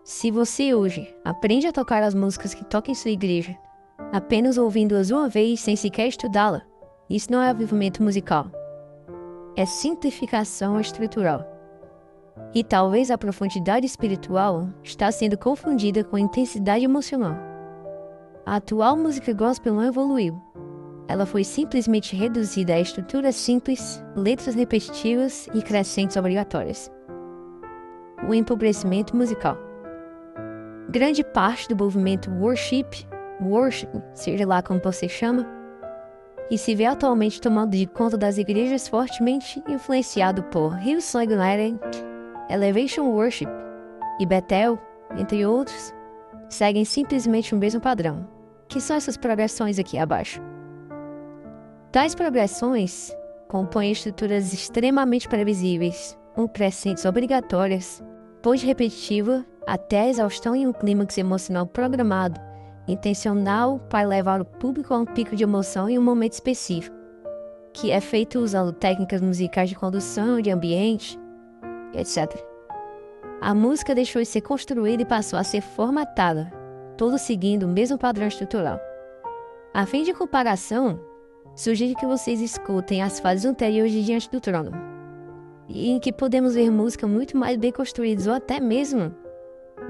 Se você hoje aprende a tocar as músicas que toca em sua igreja, apenas ouvindo-as uma vez sem sequer estudá-la, isso não é avivamento musical. É simplificação estrutural. E talvez a profundidade espiritual está sendo confundida com a intensidade emocional. A atual música gospel não evoluiu. Ela foi simplesmente reduzida a estruturas simples, letras repetitivas e crescentes obrigatórias. O empobrecimento musical. Grande parte do movimento worship, seja lá como você chama, e se vê atualmente tomando de conta das igrejas fortemente influenciado por Hillsong United, Elevation Worship e Bethel, entre outros, seguem simplesmente o mesmo padrão, que são essas progressões aqui abaixo. Tais progressões compõem estruturas extremamente previsíveis, crescentes obrigatórias, ponte repetitiva até a exaustão em um clímax emocional programado, intencional para levar o público a um pico de emoção em um momento específico, que é feito usando técnicas musicais de condução, de ambiente, etc. A música deixou de ser construída e passou a ser formatada, todo seguindo o mesmo padrão estrutural. A fim de comparação, sugiro que vocês escutem as fases anteriores de Diante do Trono, em que podemos ver música muito mais bem construídas ou até mesmo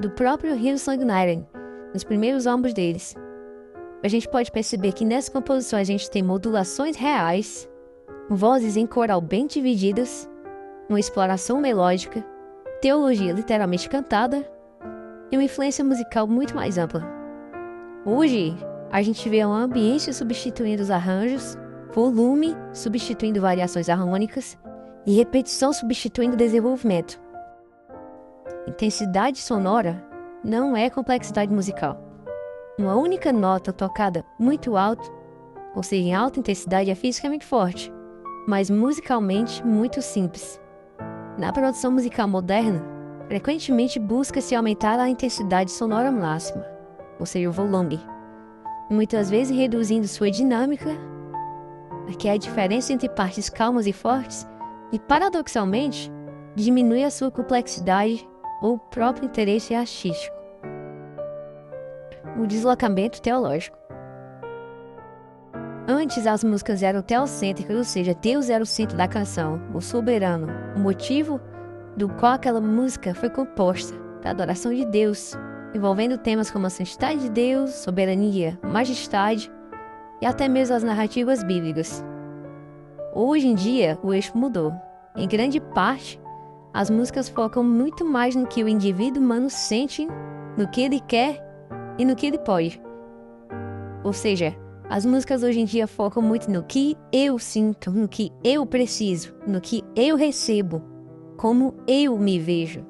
do próprio Hillsong United, nos primeiros álbuns deles. A gente pode perceber que nessa composição a gente tem modulações reais, vozes em coral bem divididas, uma exploração melódica, teologia literalmente cantada e uma influência musical muito mais ampla. Hoje, a gente vê uma ambiência substituindo os arranjos, volume substituindo variações harmônicas e repetição substituindo desenvolvimento. Intensidade sonora não é complexidade musical. Uma única nota tocada muito alto, ou seja, em alta intensidade, é fisicamente forte, mas musicalmente muito simples. Na produção musical moderna, frequentemente busca-se aumentar a intensidade sonora máxima, ou seja, o volume, muitas vezes reduzindo sua dinâmica, que é a diferença entre partes calmas e fortes, e paradoxalmente, diminui a sua complexidade ou próprio interesse artístico. O deslocamento teológico. Antes, as músicas eram teocêntricas, ou seja, Deus era o centro da canção, o soberano, o motivo do qual aquela música foi composta, da adoração de Deus, envolvendo temas como a santidade de Deus, soberania, majestade e até mesmo as narrativas bíblicas. Hoje em dia, o eixo mudou. Em grande parte, as músicas focam muito mais no que o indivíduo humano sente, no que ele quer e no que ele pode. Ou seja, as músicas hoje em dia focam muito no que eu sinto, no que eu preciso, no que eu recebo, como eu me vejo.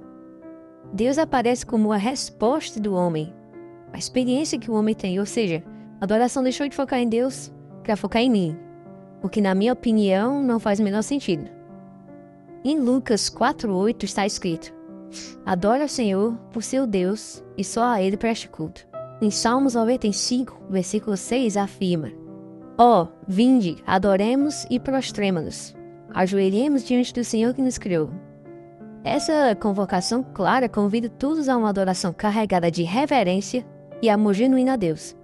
Deus aparece como a resposta do homem, a experiência que o homem tem, ou seja, a adoração deixou de focar em Deus para focar em mim, o que na minha opinião não faz o menor sentido. Em Lucas 4:8 está escrito: adora o Senhor por seu Deus e só a Ele preste culto. Em Salmos 95, versículo 6 afirma: vinde, adoremos e prostremo-nos, ajoelhemos diante do Senhor que nos criou. Essa convocação clara convida todos a uma adoração carregada de reverência e amor genuíno a Deus.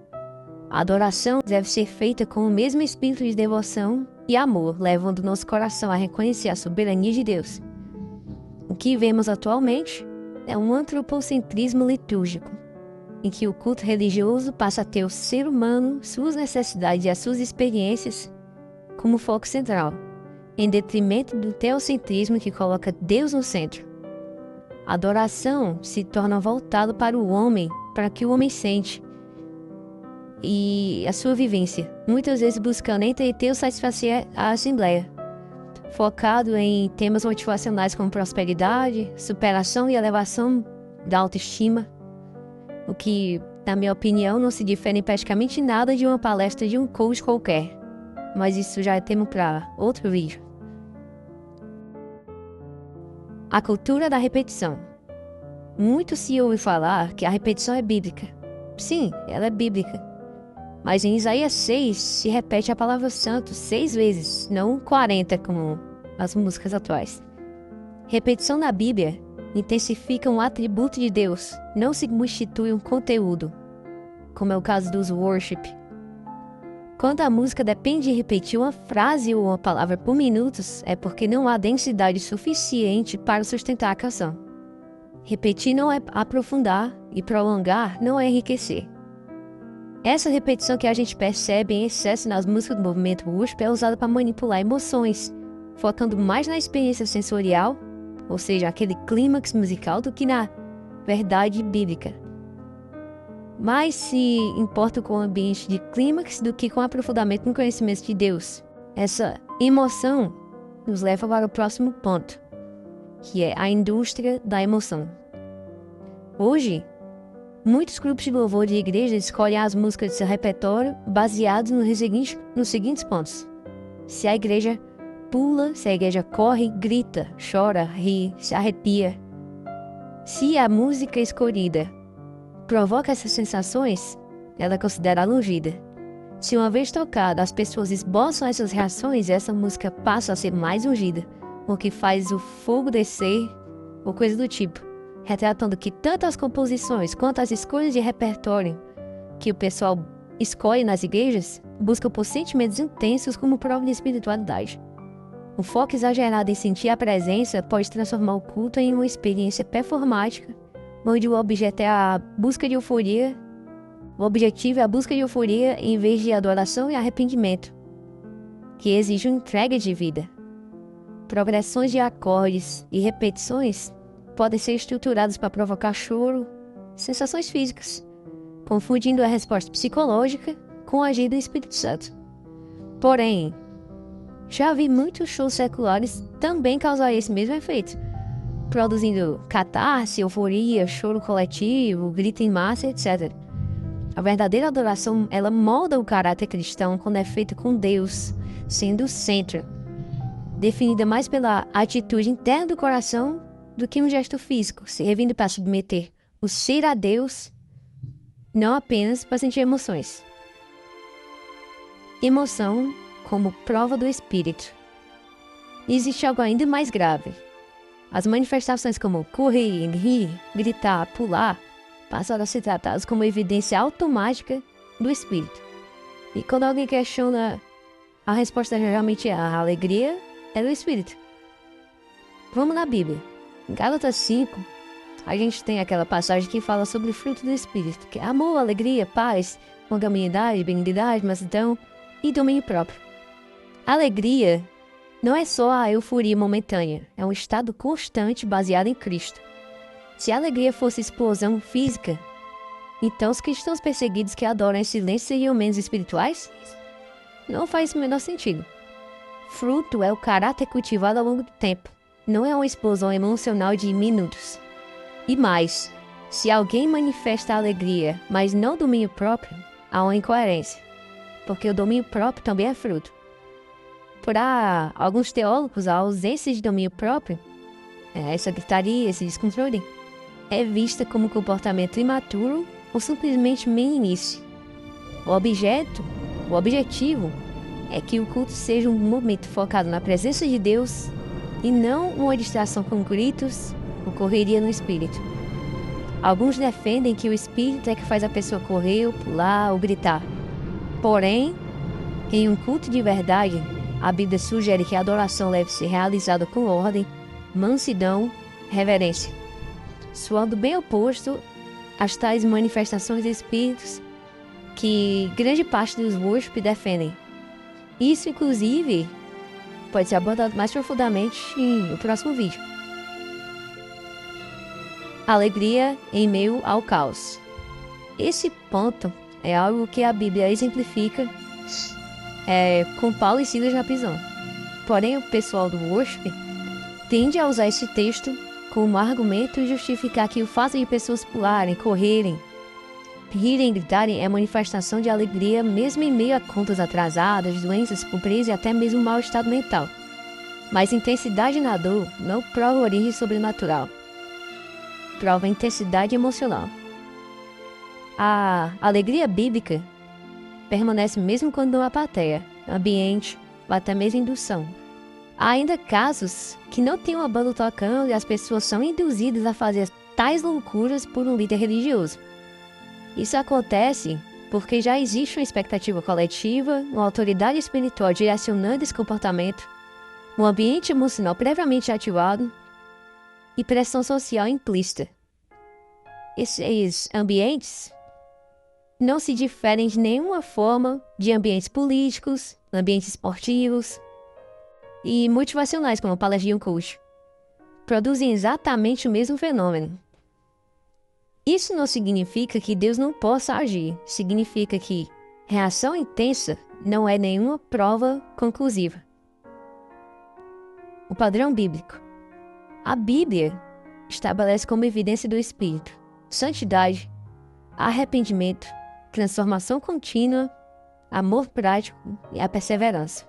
A adoração deve ser feita com o mesmo espírito de devoção e amor, levando nosso coração a reconhecer a soberania de Deus. O que vemos atualmente é um antropocentrismo litúrgico, em que o culto religioso passa a ter o ser humano, suas necessidades e as suas experiências como foco central, em detrimento do teocentrismo que coloca Deus no centro. A adoração se torna voltada para o homem, para o que o homem sente e a sua vivência, muitas vezes buscando entreter ou satisfazer a assembleia, focado em temas motivacionais como prosperidade, superação e elevação da autoestima, o que, na minha opinião, não se difere praticamente nada de uma palestra de um coach qualquer, mas isso já é tema para outro vídeo. A cultura da repetição. Muito se ouve falar que a repetição é bíblica. Sim, ela é bíblica. Mas em Isaías 6 se repete a palavra santo 6 vezes, não 40 como as músicas atuais. Repetição na Bíblia intensificam um atributo de Deus, não substitui um conteúdo, como é o caso dos worship. Quando a música depende de repetir uma frase ou uma palavra por minutos, é porque não há densidade suficiente para sustentar a canção. Repetir não é aprofundar e prolongar não é enriquecer. Essa repetição que a gente percebe em excesso nas músicas do movimento worship é usada para manipular emoções, focando mais na experiência sensorial, ou seja, aquele clímax musical, do que na verdade bíblica. Mais se importa com o ambiente de clímax do que com o aprofundamento no conhecimento de Deus. Essa emoção nos leva para o próximo ponto, que é a indústria da emoção. Hoje, muitos grupos de louvor de igreja escolhem as músicas de seu repertório baseados nos seguintes pontos. Se a igreja pula, se a igreja corre, grita, chora, ri, se arrepia. Se a música escolhida provoca essas sensações, ela é considerada ungida. Se uma vez tocada, as pessoas esboçam essas reações, essa música passa a ser mais ungida, o que faz o fogo descer, ou coisa do tipo, retratando que tanto as composições quanto as escolhas de repertório que o pessoal escolhe nas igrejas buscam por sentimentos intensos como prova de espiritualidade. O foco exagerado em sentir a presença pode transformar o culto em uma experiência performática, onde o objetivo é a busca de euforia. O objetivo é a busca de euforia em vez de adoração e arrependimento, que exige uma entrega de vida. Progressões de acordes e repetições podem ser estruturadas para provocar choro, sensações físicas, confundindo a resposta psicológica com a agir do Espírito Santo. Porém, já vi muitos shows seculares também causar esse mesmo efeito, produzindo catarse, euforia, choro coletivo, grito em massa, etc. A verdadeira adoração, ela molda o caráter cristão quando é feita com Deus sendo o centro, definida mais pela atitude interna do coração do que um gesto físico, servindo para submeter o ser a Deus, não apenas para sentir emoções. Emoção como prova do Espírito. Existe algo ainda mais grave. As manifestações como correr, rir, gritar, pular, passaram a ser tratadas como evidência automática do Espírito. E quando alguém questiona, a resposta geralmente é a alegria é do Espírito. Vamos na Bíblia. Em Gálatas 5, a gente tem aquela passagem que fala sobre o fruto do Espírito, que é amor, alegria, paz, longanimidade, benignidade, mansidão e domínio próprio. Alegria não é só a euforia momentânea, é um estado constante baseado em Cristo. Se a alegria fosse explosão física, então os cristãos perseguidos que adoram em silêncio seriam menos espirituais? Não faz o menor sentido. Fruto é o caráter cultivado ao longo do tempo, não é uma explosão emocional de minutos. E mais, se alguém manifesta alegria, mas não domínio próprio, há uma incoerência, porque o domínio próprio também é fruto. Para alguns teólogos, a ausência de domínio próprio, essa gritaria, esse descontrole, é vista como comportamento imaturo ou simplesmente meninice. O objetivo é que o culto seja um momento focado na presença de Deus e não uma distração com gritos ou correria no espírito. Alguns defendem que o espírito é que faz a pessoa correr, ou pular ou gritar. Porém, em um culto de verdade, a Bíblia sugere que a adoração deve ser realizada com ordem, mansidão, reverência, soando bem oposto às tais manifestações de espíritos que grande parte dos worship defendem. Isso, inclusive, pode ser abordado mais profundamente no próximo vídeo. Alegria em meio ao caos. Esse ponto é algo que a Bíblia exemplifica com Paulo e Silas na prisão. Porém, o pessoal do worship tende a usar esse texto como argumento e justificar que o fato de pessoas pularem, correrem, rirem e gritarem é manifestação de alegria mesmo em meio a contas atrasadas, doenças, pobreza e até mesmo mau estado mental. Mas intensidade na dor não prova origem sobrenatural. Prova intensidade emocional. A alegria bíblica permanece mesmo quando não há plateia, ambiente ou até mesmo indução. Há ainda casos que não tem uma banda tocando e as pessoas são induzidas a fazer tais loucuras por um líder religioso. Isso acontece porque já existe uma expectativa coletiva, uma autoridade espiritual direcionando esse comportamento, um ambiente emocional previamente ativado e pressão social implícita. Esses ambientes não se diferem de nenhuma forma de ambientes políticos, ambientes esportivos e motivacionais, como palestras de um coach. Produzem exatamente o mesmo fenômeno. Isso não significa que Deus não possa agir. Significa que reação intensa não é nenhuma prova conclusiva. O padrão bíblico. A Bíblia estabelece como evidência do Espírito santidade, arrependimento, transformação contínua, amor prático e a perseverança.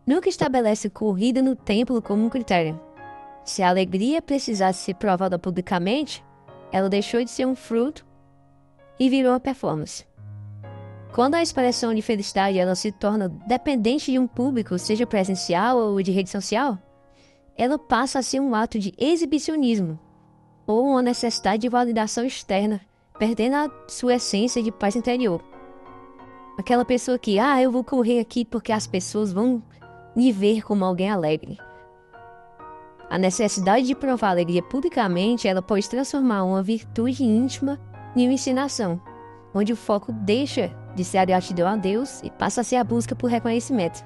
Nunca estabelece corrida no templo como um critério. Se a alegria precisasse ser provada publicamente, ela deixou de ser um fruto e virou uma performance. Quando a expressão de felicidade ela se torna dependente de um público, seja presencial ou de rede social, ela passa a ser um ato de exibicionismo ou uma necessidade de validação externa, perdendo a sua essência de paz interior. Aquela pessoa que, eu vou correr aqui porque as pessoas vão me ver como alguém alegre. A necessidade de provar alegria publicamente, ela pode transformar uma virtude íntima em uma ensinação, onde o foco deixa de ser a gratidão a Deus e passa a ser a busca por reconhecimento.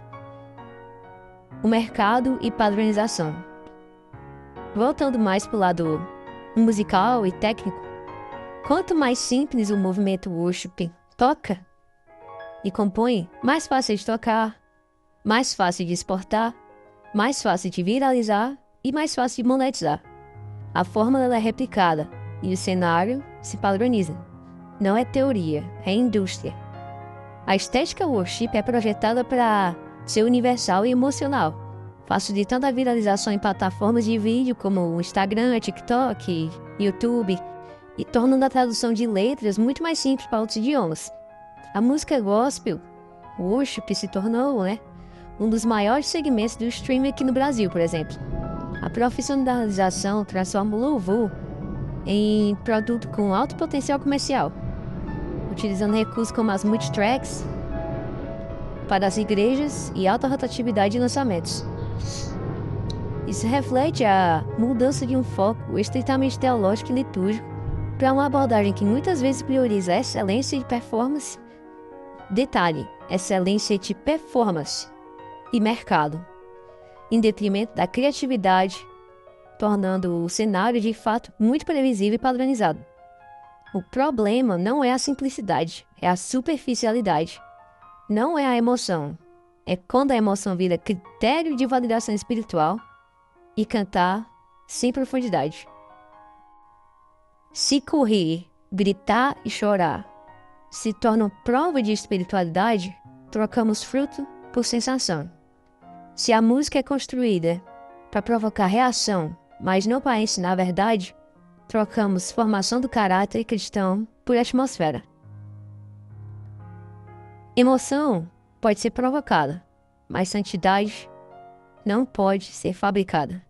O mercado e padronização. Voltando mais para o lado musical e técnico, quanto mais simples o movimento worship toca e compõe, mais fácil de tocar, mais fácil de exportar, mais fácil de viralizar e mais fácil de monetizar. A fórmula é replicada e o cenário se padroniza. Não é teoria, é indústria. A estética worship é projetada para ser universal e emocional, facilitando a viralização em plataformas de vídeo como o Instagram, TikTok, YouTube, e tornando a tradução de letras muito mais simples para outros idiomas. A música gospel, worship, se tornou, um dos maiores segmentos do streaming aqui no Brasil, por exemplo. A profissionalização transforma o louvor em produto com alto potencial comercial, utilizando recursos como as multitracks para as igrejas e alta rotatividade de lançamentos. Isso reflete a mudança de um foco estritamente teológico e litúrgico para uma abordagem que muitas vezes prioriza a excelência de performance. Detalhe, excelência de performance e mercado, em detrimento da criatividade, tornando o cenário de fato muito previsível e padronizado. O problema não é a simplicidade, é a superficialidade. Não é a emoção, é quando a emoção vira critério de validação espiritual e cantar sem profundidade. Se correr, gritar e chorar se tornam prova de espiritualidade, trocamos fruto por sensação. Se a música é construída para provocar reação, mas não para ensinar a verdade, trocamos formação do caráter cristão por atmosfera. Emoção pode ser provocada, mas santidade não pode ser fabricada.